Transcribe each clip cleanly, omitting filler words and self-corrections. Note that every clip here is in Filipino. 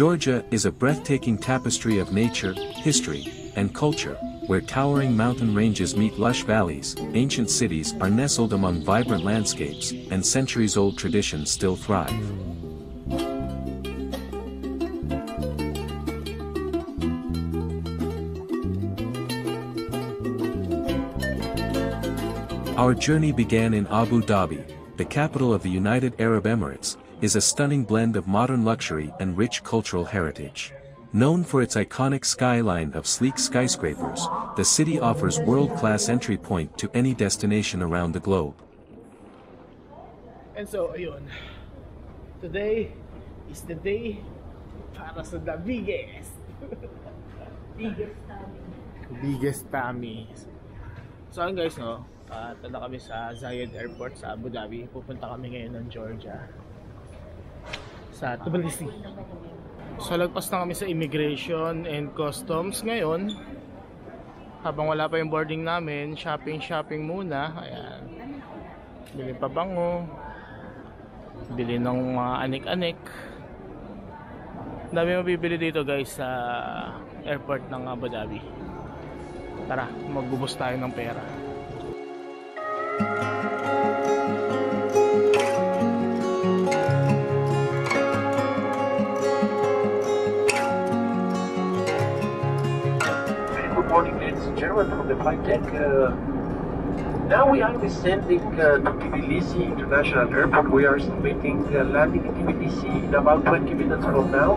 Georgia is a breathtaking tapestry of nature, history, and culture, where towering mountain ranges meet lush valleys, ancient cities are nestled among vibrant landscapes, and centuries-old traditions still thrive. Our journey began in Abu Dhabi, the capital of the United Arab Emirates, is a stunning blend of modern luxury and rich cultural heritage. Known for its iconic skyline of sleek skyscrapers, the city offers world-class entry point to any destination around the globe. And so, ayun. Today is the day para sa the biggest. biggest tummy. So, ayun guys, no? Tada kami sa Zayed Airport sa Abu Dhabi. Pupunta kami ngayon ng Georgia. Sa Tbilisi. So lagpas na kami sa Immigration and Customs ngayon. Habang wala pa yung boarding namin, shopping muna. Ayan. Bili pa bango. Bili ng mga anik-anik. Dami mabibili dito guys sa airport ng Abu Dhabi. Tara, magbubus tayo ng pera. Good morning, ladies and gentlemen, from the flight deck. Now we are descending to Tbilisi International Airport. We are estimating landing in Tbilisi in about 20 minutes from now.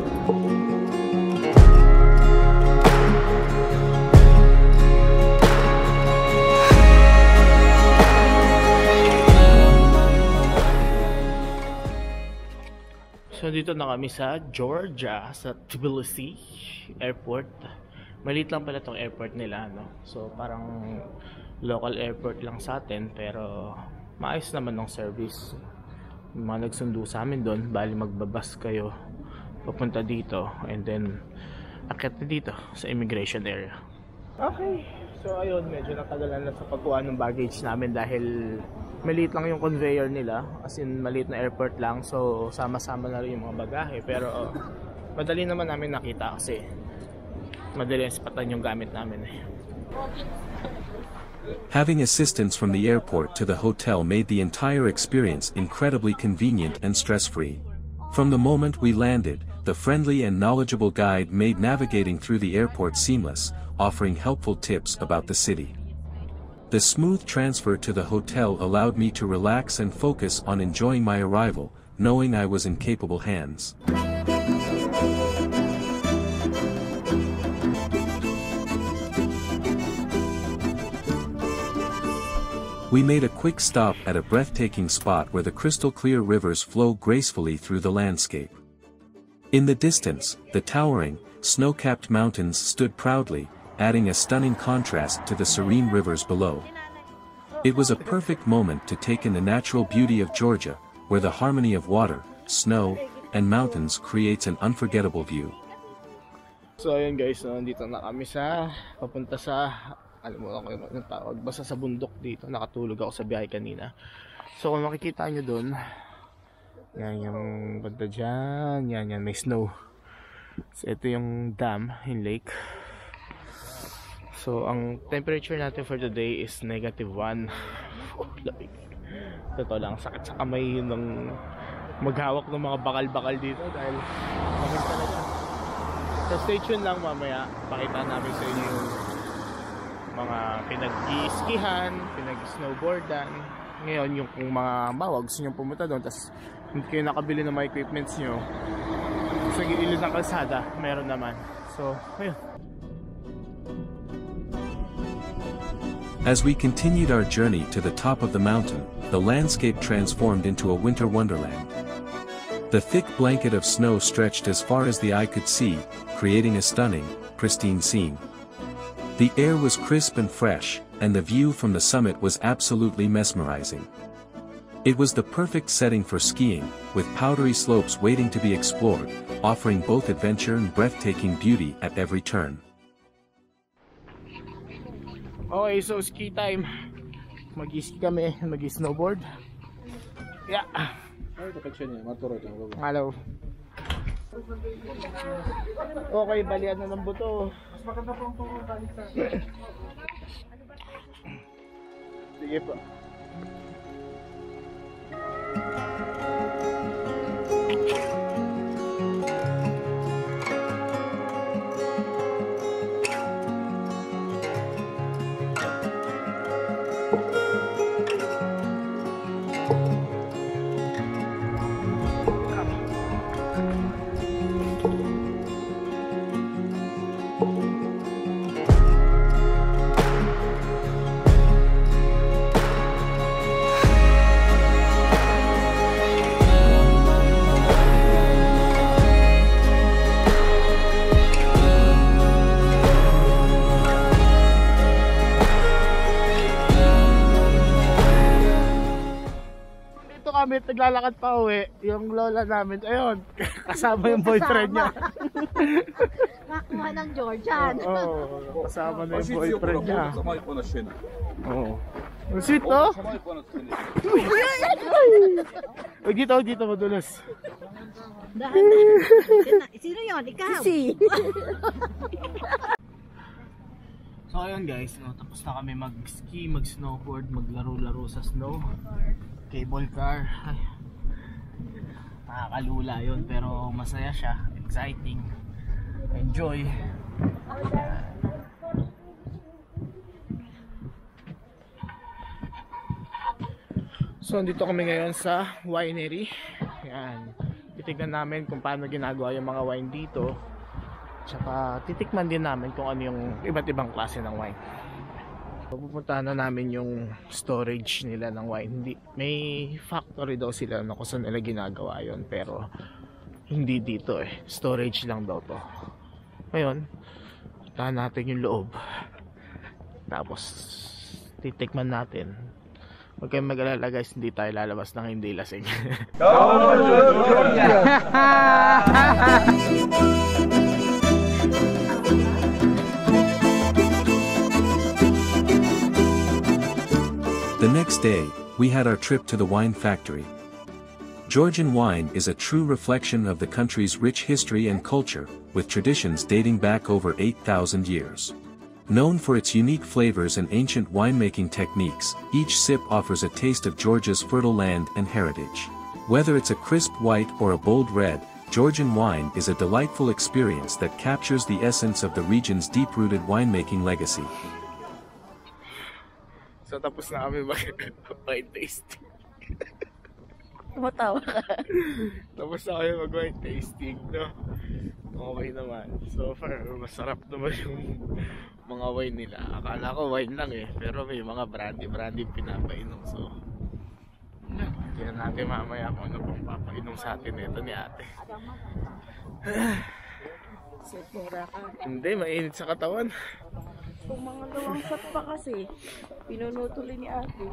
So dito na kami sa Georgia, sa Tbilisi Airport. Maliit lang pala tong airport nila, no? So parang local airport lang sa atin, pero maayos naman ng service. Yung mga nagsundo sa amin doon, bali magbabas kayo papunta dito and then akit na dito sa immigration area. Okay, so ayun, medyo natagalan na sa pagkuha ng baggage namin dahil maliit lang yung conveyor nila, as in maliit na airport lang, so sama-sama na rin yung mga bagahe, pero madali naman namin nakita kasi madali ang spatan yung gamit namin eh. Having assistance from the airport to the hotel made the entire experience incredibly convenient and stress-free. From the moment we landed, the friendly and knowledgeable guide made navigating through the airport seamless, offering helpful tips about the city. The smooth transfer to the hotel allowed me to relax and focus on enjoying my arrival, knowing I was in capable hands. We made a quick stop at a breathtaking spot where the crystal-clear rivers flow gracefully through the landscape. In the distance, the towering, snow-capped mountains stood proudly, adding a stunning contrast to the serene rivers below. It was a perfect moment to take in the natural beauty of Georgia, where the harmony of water, snow, and mountains creates an unforgettable view. So ayun guys, nandito na kami sa papunta sa, alam mo ako yung tawag, basta sa bundok dito. Nakatulog ako sa biyahe kanina. So kung makikita nyo dun, yan yung banda dyan, yan may snow. So ito yung dam, yung lake. So ang temperature natin for today is -1. Lamig. Totoo lang, sakit sa kamay ng maghawak ng mga bakal-bakal dito dahil lamig talaga. So stay tuned lang, mamaya pakita namin sa inyo yung mga pinag-i-skihan, pinag-snowboardan. Ngayon yung kung mga bawag gusto nyo pumunta doon, tapos hindi kayo nakabili ng mga equipments nyo, sa gilid ng kalsada meron naman. So ayun. As we continued our journey to the top of the mountain, the landscape transformed into a winter wonderland. The thick blanket of snow stretched as far as the eye could see, creating a stunning, pristine scene. The air was crisp and fresh, and the view from the summit was absolutely mesmerizing. It was the perfect setting for skiing, with powdery slopes waiting to be explored, offering both adventure and breathtaking beauty at every turn. Okay, so ski time. Mag-ski kami, mag-snowboard. Yeah. Hello. Okay, balian na ng buto. Mas maganda po ang puro balik sa Sige po. Kami naglalakad pa uwi, yung lola namin, ayun, kasama yung boyfriend niya. Nakuha ng Georgian. Oo, kasama na yung boyfriend niya. Oo. Ang sweet, no? Uy, dito madulas. Dahan. Sino yun? Ikaw? Si. So ayun guys, no, tapos na kami mag-ski, mag-snowboard, maglaro-laro sa snow. Cable car. Ay, nakakalula yun pero masaya siya, exciting, enjoy. So dito kami ngayon sa winery. Yan, titignan namin kung paano ginagawa yung mga wine dito, tsaka titikman din namin kung ano yung iba't ibang klase ng wine. Pupuntahan na namin yung storage nila ng wine. May factory daw sila na kung saan nila ginagawa yun, pero hindi dito eh. Storage lang daw to. Ngayon, puntahan natin yung loob. Tapos titikman natin. Huwag kayong mag-alala guys, hindi tayo lalabas ng hindi lasing. The next day, we had our trip to the wine factory. Georgian wine is a true reflection of the country's rich history and culture, with traditions dating back over 8,000 years. Known for its unique flavors and ancient winemaking techniques, each sip offers a taste of Georgia's fertile land and heritage. Whether it's a crisp white or a bold red, Georgian wine is a delightful experience that captures the essence of the region's deep-rooted winemaking legacy. So tapos na kami mag-wine tasting. Tumatawa ka. Tapos na kami mag-wine tasting, no? Okay naman. So far, masarap naman yung mga wine nila. Akala ko wine lang eh, pero may mga brandy pinapainom. So tignan natin mamaya kung ano pang papainom sa atin ito ni ate. Sepura ka. Hindi, mainit sa katawan. Kung mga lawang shot pa kasi, pinunutuloy ni ate.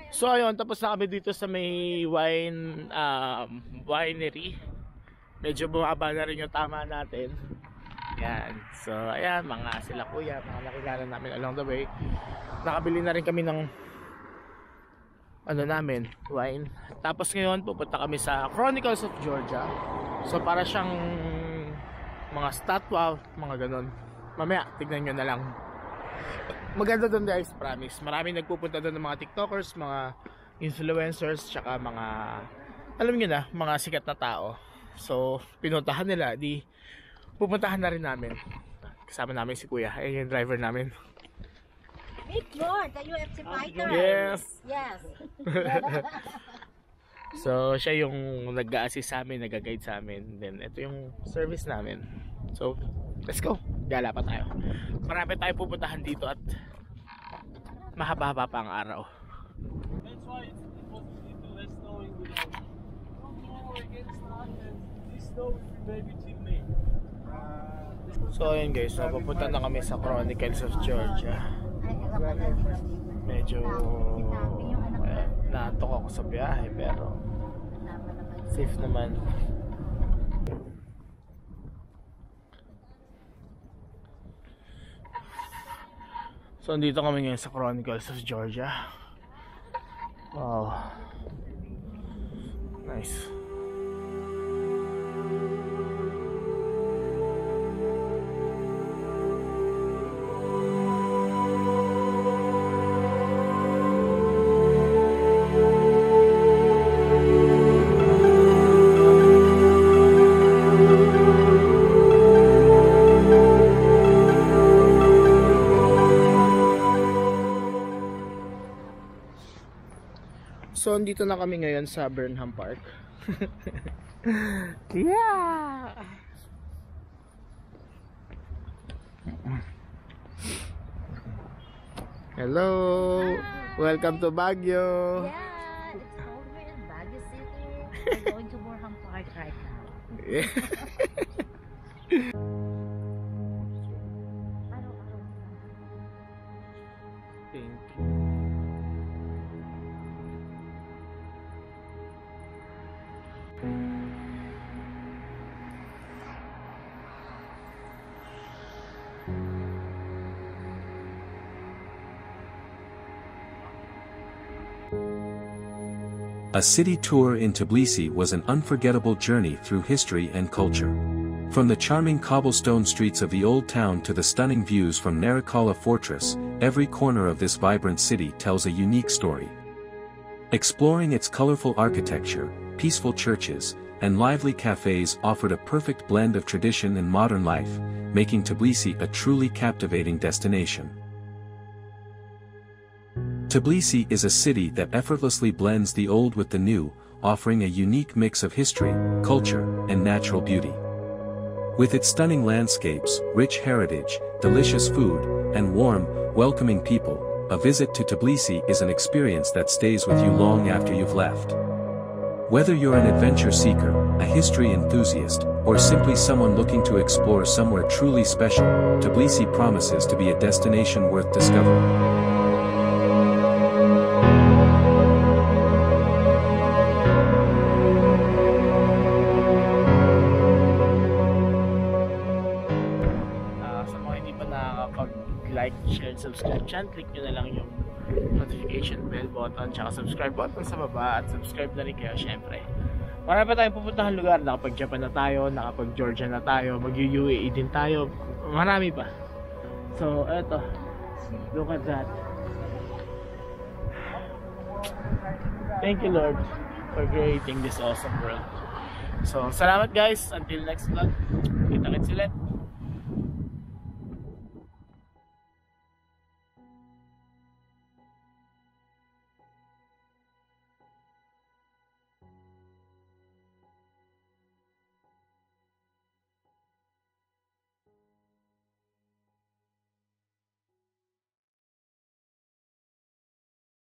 So ayun, tapos na kami dito sa may winery. Medyo bumaba na rin yung tama natin. Yan. So ayan, mga sila kuya, mga nakilala namin along the way. Nakabili na rin kami ng namin, wine. Tapos ngayon pupunta kami sa Chronicles of Georgia. So para siyang mga statwa, mga ganon. Mamaya, tignan nyo na lang. Maganda doon guys, promise. Maraming nagpupunta doon ng mga TikTokers, mga influencers, tsaka mga, alam nyo na, mga sikat na tao. So pinuntahan nila, di pupuntahan na rin namin. Kasama namin si kuya, ayun yung driver namin. Meet Lord, the UFC fighter. Yes. Yes. So siya yung nag-a-assist sa amin, nag-guide sa amin. Then ito yung service namin. So let's go, gala pa tayo. Marami tayo pupuntahan dito at mahaba-haba pa ang araw. That's why it's supposed to be less snowing without. Don't go against the island. This snow maybe till May. So ayun guys, so pupunta na kami sa Chronicles of Georgia. Medyo naantok ako sa biyahe pero safe naman. So, andito kami ngayon sa Chronicles of Georgia. Wow. Nice. So, dito na kami ngayon sa Burnham Park. Yeah! Hello! Welcome to Baguio! Yeah, it's cold here in Baguio City. We're going to Burnham Park right now. Thank you. A city tour in Tbilisi was an unforgettable journey through history and culture. From the charming cobblestone streets of the old town to the stunning views from Narikala Fortress, every corner of this vibrant city tells a unique story. Exploring its colorful architecture, peaceful churches, and lively cafes offered a perfect blend of tradition and modern life, making Tbilisi a truly captivating destination. Tbilisi is a city that effortlessly blends the old with the new, offering a unique mix of history, culture, and natural beauty. With its stunning landscapes, rich heritage, delicious food, and warm, welcoming people, a visit to Tbilisi is an experience that stays with you long after you've left. Whether you're an adventure seeker, a history enthusiast, or simply someone looking to explore somewhere truly special, Tbilisi promises to be a destination worth discovering. Like, share, and subscribe dyan, click nyo na lang yung notification bell button tsaka subscribe button sa baba at subscribe na rin kayo syempre. Marami pa tayong pupuntahan lugar, nakapag Japan na tayo, nakapag Georgia na tayo, mag-UAE din tayo, marami pa. So eto, look at that. Thank you Lord for creating this awesome world. So salamat guys, until next vlog.